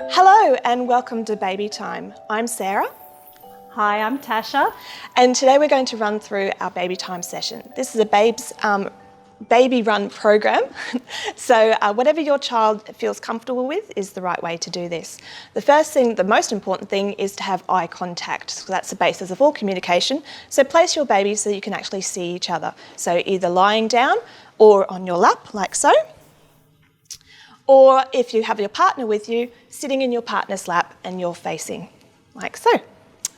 Hello and welcome to Baby Time. I'm Sarah. Hi, I'm Tasha. And today we're going to run through our Baby Time session. This is a baby run program. So whatever your child feels comfortable with is the right way to do this. The first thing, the most important thing, is to have eye contact. So that's the basis of all communication. So place your baby so you can actually see each other. So either lying down or on your lap, like so. Or if you have your partner with you, sitting in your partner's lap and you're facing, like so.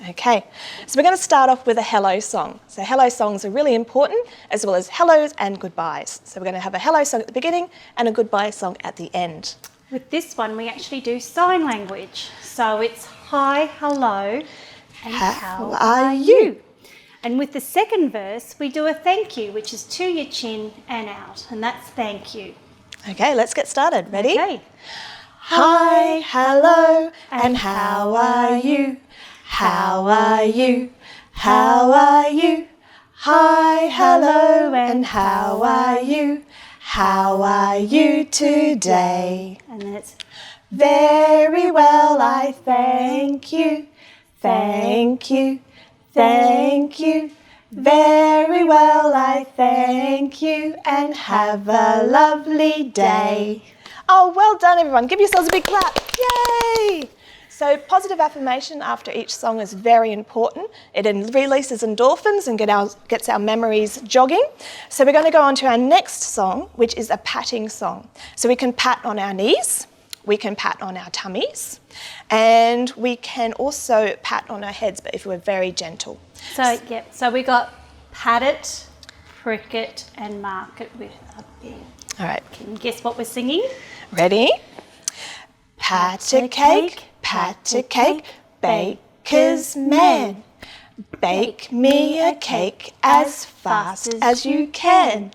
Okay, so we're going to start off with a hello song. So hello songs are really important, as well as hellos and goodbyes. So we're going to have a hello song at the beginning and a goodbye song at the end. With this one, we actually do sign language. So it's hi, hello, and how are you? And with the second verse, we do a thank you, which is to your chin and out, and that's thank you. Okay, let's get started. Ready? Okay. Hi, hello, and how are you? How are you? How are you? Hi, hello, and how are you? How are you today? And then it's very well, I thank you. Thank you. Thank you. Very well, I thank you, and have a lovely day. Oh, well done, everyone. Give yourselves a big clap. Yay! So positive affirmation after each song is very important. It releases endorphins and gets our memories jogging. So we're going to go on to our next song, which is a patting song. So we can pat on our knees, we can pat on our tummies, and we can also pat on our heads, but if we're very gentle. So we got pat it, prick it, and mark it with a B. All right. Can you guess what we're singing? Ready? Pat a cake, baker's man. Bake me a cake as fast as you can.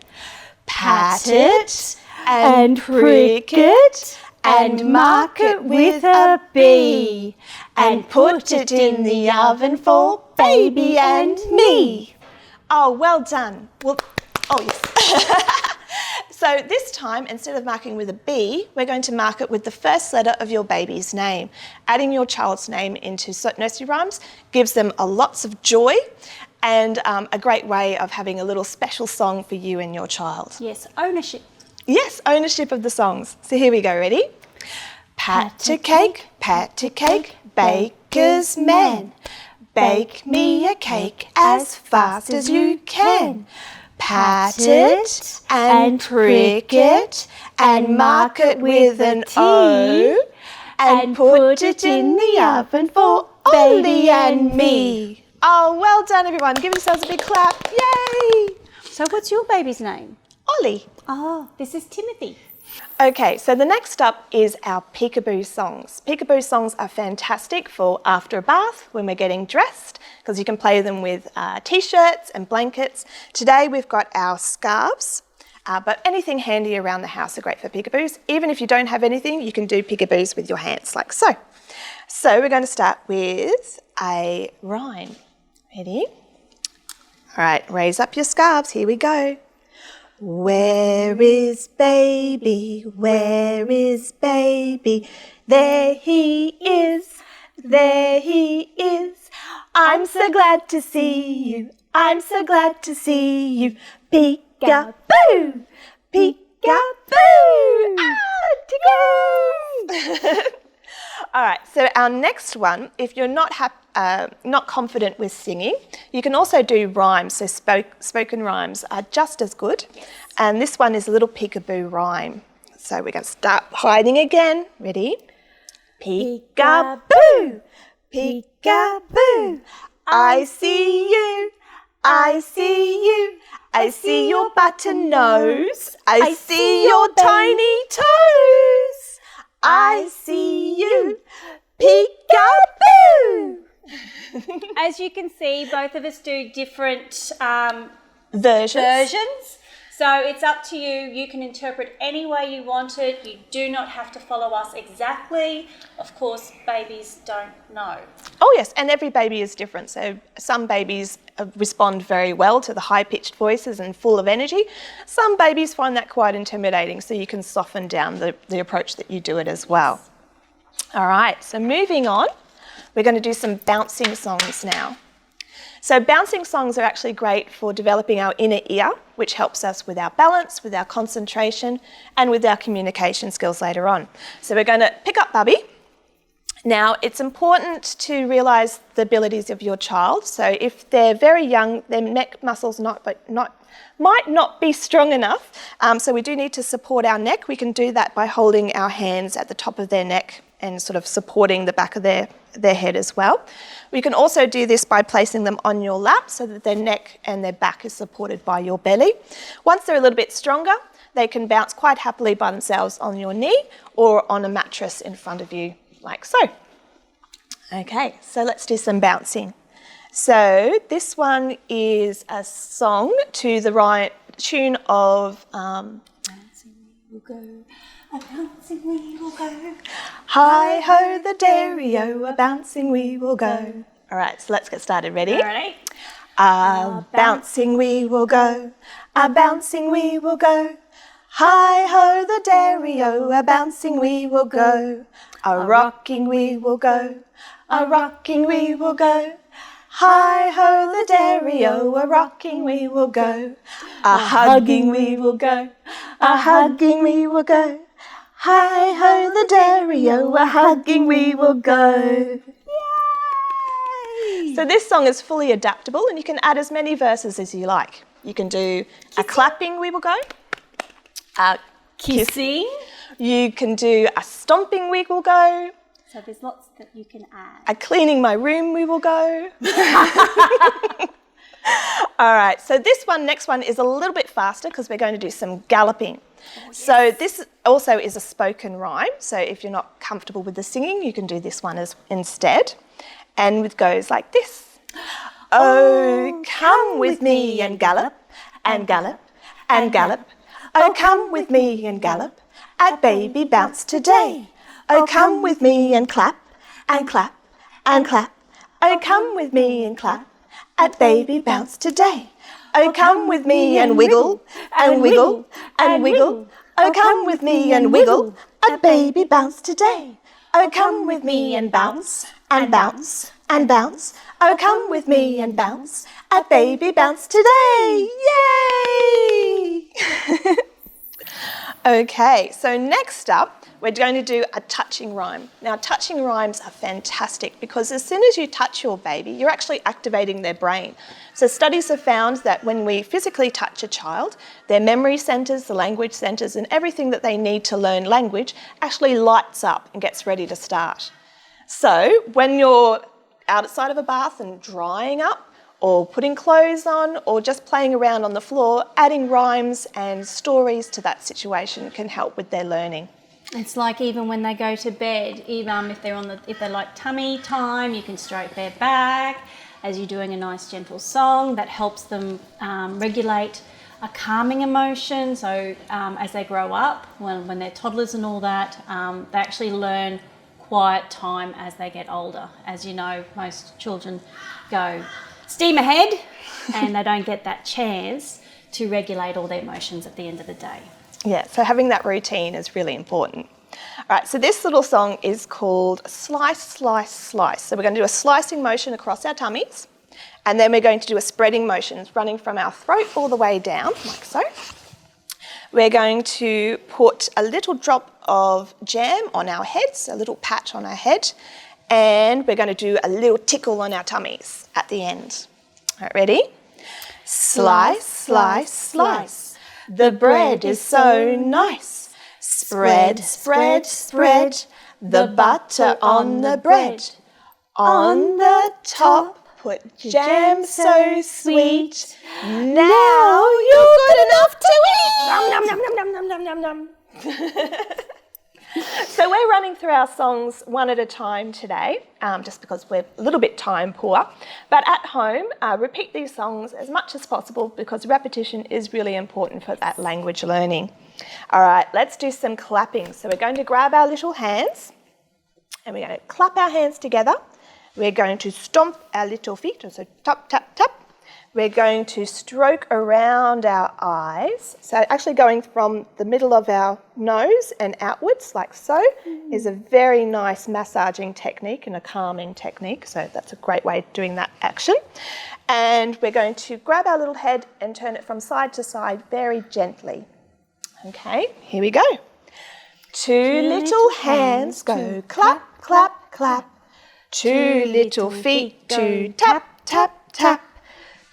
Pat it and prick it and mark it with a B. And put it in the oven for baby and me. Oh, well done. Well, oh yes. So this time, instead of marking with a B, we're going to mark it with the first letter of your baby's name. Adding your child's name into nursery rhymes gives them lots of joy and a great way of having a little special song for you and your child. Yes, ownership. Yes, ownership of the songs. So here we go, ready? Pat a cake, baker's man. Bake me a cake as fast as you can. Pat it and prick it and mark it with an O and put it in the oven for Ollie and me. Oh, well done, everyone. Give yourselves a big clap. Yay! So what's your baby's name? Ollie. Oh, this is Timothy. Okay, so the next up is our Peekaboo Songs. Peekaboo Songs are fantastic for after a bath when we're getting dressed because you can play them with t-shirts and blankets. Today we've got our scarves, but anything handy around the house are great for peekaboos. Even if you don't have anything, you can do peekaboos with your hands like so. So we're going to start with a rhyme. Ready? All right, raise up your scarves. Here we go. Where is baby? Where is baby? There he is, there he is. I'm so glad to see you, I'm so glad to see you. Peekaboo, peekaboo. Ah, tickles! All right, so our next one, if you're not confident with singing, you can also do rhymes, so spoken rhymes are just as good. And this one is a little peekaboo rhyme. So we're going to start hiding again. Ready? Peekaboo, peekaboo, I see you, I see you, I see your button nose, I see your tiny toes, I see you, peekaboo. As you can see, both of us do different Versions. So it's up to you. You can interpret any way you want it. You do not have to follow us exactly. Of course, babies don't know. Oh yes, and every baby is different. So some babies respond very well to the high-pitched voices and full of energy. Some babies find that quite intimidating, so you can soften down the approach that you do it as well. All right, so moving on, we're going to do some bouncing songs now. So bouncing songs are actually great for developing our inner ear, which helps us with our balance, with our concentration, and with our communication skills later on. So we're going to pick up Bubby. Now, it's important to realise the abilities of your child. So if they're very young, their neck muscles might not be strong enough. So we do need to support our neck. We can do that by holding our hands at the top of their neck and sort of supporting the back of their head as well. We can also do this by placing them on your lap so that their neck and their back is supported by your belly. Once they're a little bit stronger, they can bounce quite happily by themselves on your knee or on a mattress in front of you, like so. Okay, so let's do some bouncing. So this one is a song to the right tune of Bouncing We Will Go, a-bouncing we will go. Hi-ho the dairy-o, a-bouncing we will go. All right, so let's get started. Ready? All right. A-bouncing we will go, a-bouncing we will go. Hi-ho the dairy-o, a-bouncing we will go. A-rocking we will go, a-rocking we will go. Hi-ho the dairy-o, a-rocking we will go. A-hugging we will go, a-hugging we will go. Hi-ho the dairy-o, a-hugging we will go. Yay! So this song is fully adaptable and you can add as many verses as you like. You can do a clapping we will go, a Kissing. You can do a stomping we will go. So there's lots that you can add. A cleaning my room we will go. All right, so this one, next one is a little bit faster because we're going to do some galloping. Oh, yes. So this also is a spoken rhyme. So if you're not comfortable with the singing, you can do this one instead. And it goes like this. Oh, come with me and gallop, and gallop, and gallop. Oh, come with me and gallop, at baby bounce today. Oh, come with me and clap, and clap, and clap. Oh, come with me and clap, at baby bounce today. Oh, come with me and wiggle, and wiggle, and wiggle. Oh, come with me and wiggle, at baby bounce today. Oh, come with me and bounce, and bounce, and bounce. Oh, come with me and bounce, at baby bounce today. Yay! Okay, so next up, we're going to do a touching rhyme. Now, touching rhymes are fantastic because as soon as you touch your baby, you're actually activating their brain. So studies have found that when we physically touch a child, their memory centres, the language centres, and everything that they need to learn language actually lights up and gets ready to start. So when you're outside of a bath and drying up, or putting clothes on, or just playing around on the floor, adding rhymes and stories to that situation can help with their learning. It's like even when they go to bed, even if they're like tummy time, you can stroke their back as you're doing a nice gentle song that helps them regulate a calming emotion. So as they grow up, when they're toddlers and all that, they actually learn quiet time as they get older. As you know, most children go steam ahead and they don't get that chance to regulate all their emotions at the end of the day. Yeah, so having that routine is really important. All right, so this little song is called Slice, Slice, Slice. So we're going to do a slicing motion across our tummies, and then we're going to do a spreading motion running from our throat all the way down, like so. We're going to put a little drop of jam on our heads, a little patch on our head, and we're going to do a little tickle on our tummies at the end. All right, ready? Slice, slice, slice. The bread is so nice. Spread, spread, spread. The butter on the bread. On the top, put jam so sweet. Now you're good enough to eat. Nom, nom, nom, nom, nom, nom, nom, nom. So we're running through our songs one at a time today, just because we're a little bit time poor. But at home, repeat these songs as much as possible because repetition is really important for that language learning. All right, let's do some clapping. So we're going to grab our little hands and we're going to clap our hands together. We're going to stomp our little feet, so tap, tap, tap. We're going to stroke around our eyes. So actually going from the middle of our nose and outwards like so is a very nice massaging technique and a calming technique. So that's a great way of doing that action. And we're going to grab our little head and turn it from side to side very gently. Okay, here we go. Two little hands go clap, clap, clap. Two little feet to tap, tap, tap.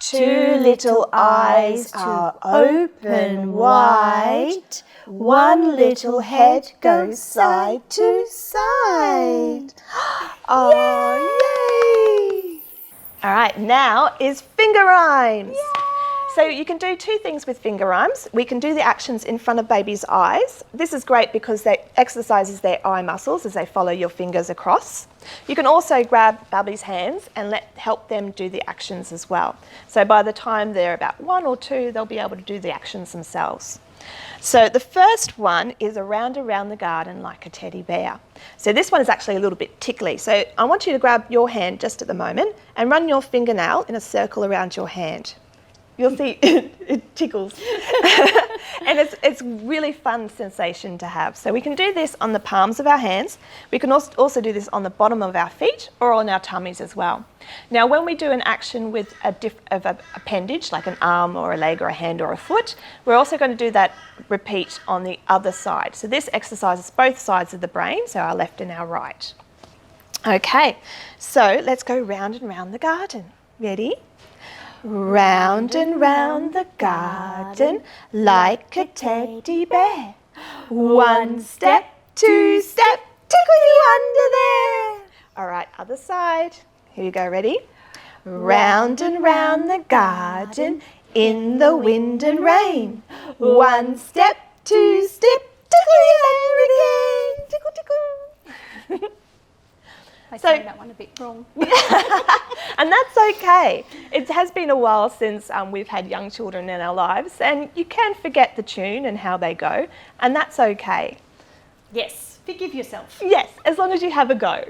Two little eyes are open wide. One little head goes side to side. Oh, yay! All right, now is finger rhymes. Yay! So you can do two things with finger rhymes. We can do the actions in front of baby's eyes. This is great because it exercises their eye muscles as they follow your fingers across. You can also grab baby's hands and help them do the actions as well. So by the time they're about 1 or 2, they'll be able to do the actions themselves. So the first one is around the garden like a teddy bear. So this one is actually a little bit tickly. So I want you to grab your hand just at the moment and run your fingernail in a circle around your hand. You'll see it tickles. And it's really fun sensation to have. So we can do this on the palms of our hands. We can also do this on the bottom of our feet or on our tummies as well. Now when we do an action with an appendage, like an arm or a leg or a hand or a foot, we're also going to do that repeat on the other side. So this exercises both sides of the brain, so our left and our right. Okay, so let's go round and round the garden. Ready? Round and round the garden like a teddy bear. One step, two step, tickle you under there. All right, other side. Here you go, ready? Round and round the garden in the wind and rain. One step, two step, tickle you under again. Tickle, tickle. I sang that one a bit wrong. And that's okay. It has been a while since we've had young children in our lives, and you can forget the tune and how they go, and that's okay. Yes, forgive yourself. Yes, as long as you have a go.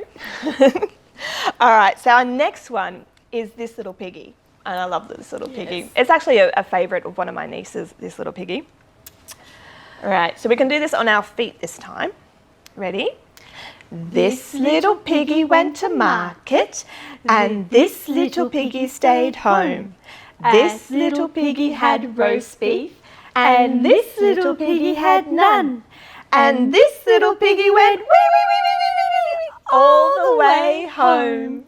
All right, so our next one is This Little Piggy, and I love This Little Piggy. Yes. It's actually a favourite of one of my nieces, This Little Piggy. All right, so we can do this on our feet this time. Ready? This little piggy went to market, and this little piggy stayed home. This little piggy had roast beef, and this little piggy had none. And this little piggy went wee, wee, wee, wee, wee, wee, wee, all the way home.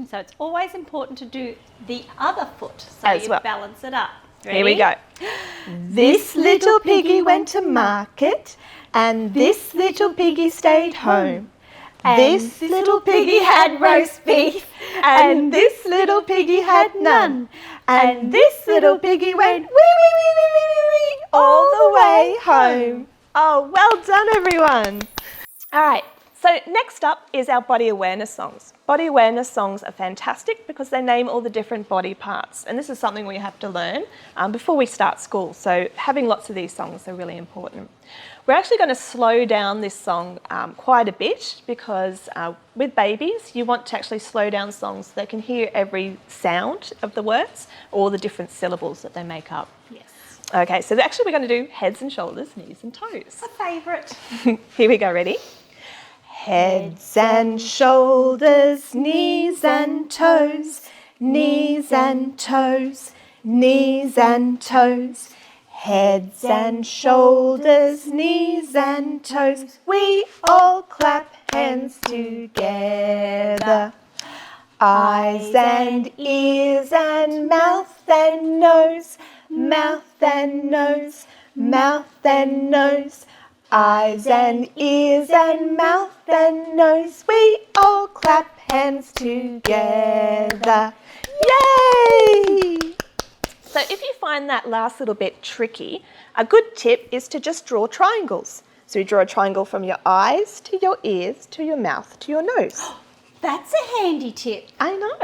So it's always important to do the other foot so As you well. balance it up. Ready? Here we go. This little piggy went to market, and this little piggy stayed home. This little piggy had roast beef, and this little piggy had none. And this little piggy went wee, wee, wee, wee, wee, wee, wee, all the way home. Oh, well done, everyone. All right, so next up is our body awareness songs. Body awareness songs are fantastic because they name all the different body parts. And this is something we have to learn before we start school. So having lots of these songs are really important. We're actually going to slow down this song quite a bit because with babies, you want to actually slow down songs so they can hear every sound of the words or the different syllables that they make up. Yes. Okay, so actually we're going to do heads and shoulders, knees and toes. A favourite. Here we go, ready? Heads and shoulders, knees and toes, knees and toes, knees and toes. Heads and shoulders, knees and toes, we all clap hands together. Eyes and ears and mouth and nose, mouth and nose, mouth and nose. Eyes and ears and mouth and nose, we all clap hands together. Yay! So if you find that last little bit tricky, a good tip is to just draw triangles. So you draw a triangle from your eyes to your ears to your mouth to your nose. That's a handy tip. I know.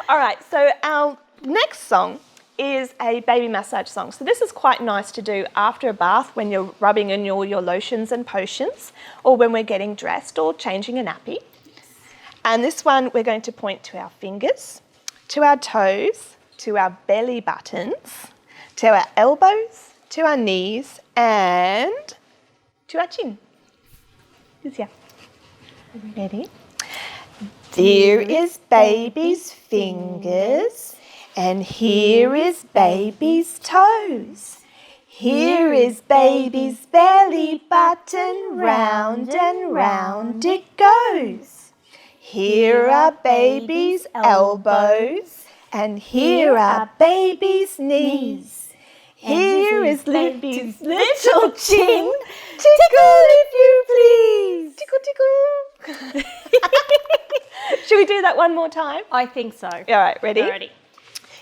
All right, so our next song is a baby massage song. So this is quite nice to do after a bath when you're rubbing in all your lotions and potions, or when we're getting dressed or changing a nappy. And this one we're going to point to our fingers, to our toes, to our belly buttons, to our elbows, to our knees, and to our chin. Who's here? Ready? There is baby's fingers, and here is baby's toes. Here is baby's belly button, round and round it goes. Here are baby's elbows, and here are baby's knees. Here is baby's little chin. Tickle if you please. Tickle, tickle. Should we do that one more time? I think so. All right, ready? Alrighty.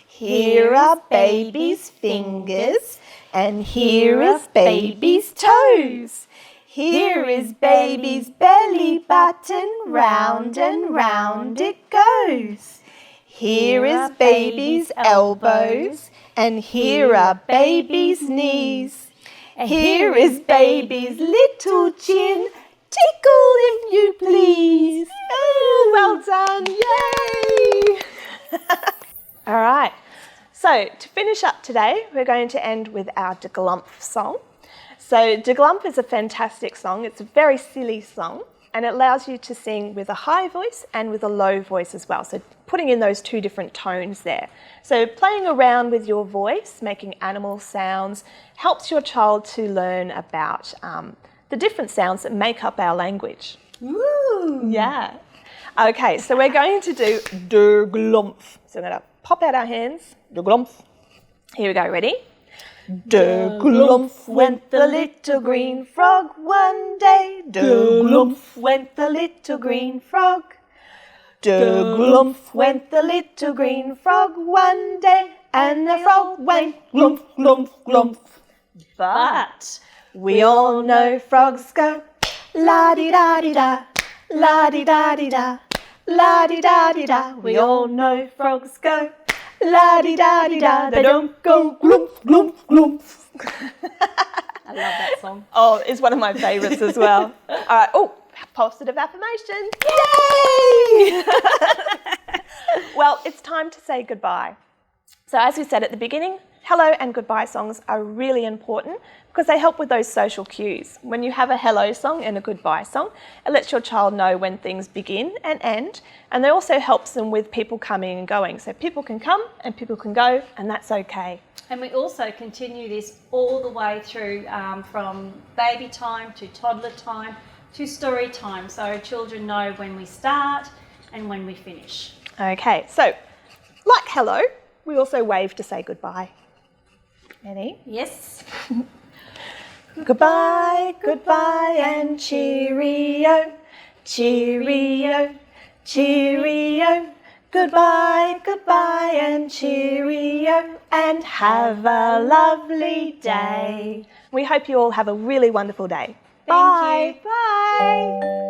Here are baby's fingers, and here is baby's toes. Here is baby's belly button, round and round it goes. Here is baby's elbows, and here are baby's knees. Here is baby's little chin. Tickle if you please. Oh, well done. Yay! All right. So to finish up today, we're going to end with our De Glumph song. So De Glumph is a fantastic song. It's a very silly song, and it allows you to sing with a high voice and with a low voice as well. So putting in those two different tones there. So playing around with your voice, making animal sounds, helps your child to learn about the different sounds that make up our language. Ooh. Yeah. Okay, so we're going to do De Glumph. So we're going to pop out our hands. De Glumph. Here we go, ready? De Glumph went the little green frog one day. De Glumph went the little green frog. De Glumph went the little green frog one day, and the frog went glump, glump, glump. But we all know frogs go la-di-da-di-da, la-di-da-di-da, la-di-da-di-da. We all know frogs go la-di-da-di-da. They don't go glump, glump, glump. I love that song. Oh, it's one of my favourites as well. All right. Oh, positive affirmation. Yay! Well, it's time to say goodbye. So as we said at the beginning, hello and goodbye songs are really important because they help with those social cues. When you have a hello song and a goodbye song, it lets your child know when things begin and end, and it also helps them with people coming and going. So people can come and people can go, and that's okay. And we also continue this all the way through from baby time to toddler time to story time, so children know when we start and when we finish. Okay, so like hello, we also wave to say goodbye. Ready? Yes. Goodbye, goodbye and cheerio, cheerio, cheerio. Goodbye, goodbye and cheerio, and have a lovely day. We hope you all have a really wonderful day. Thank you. Bye. Bye.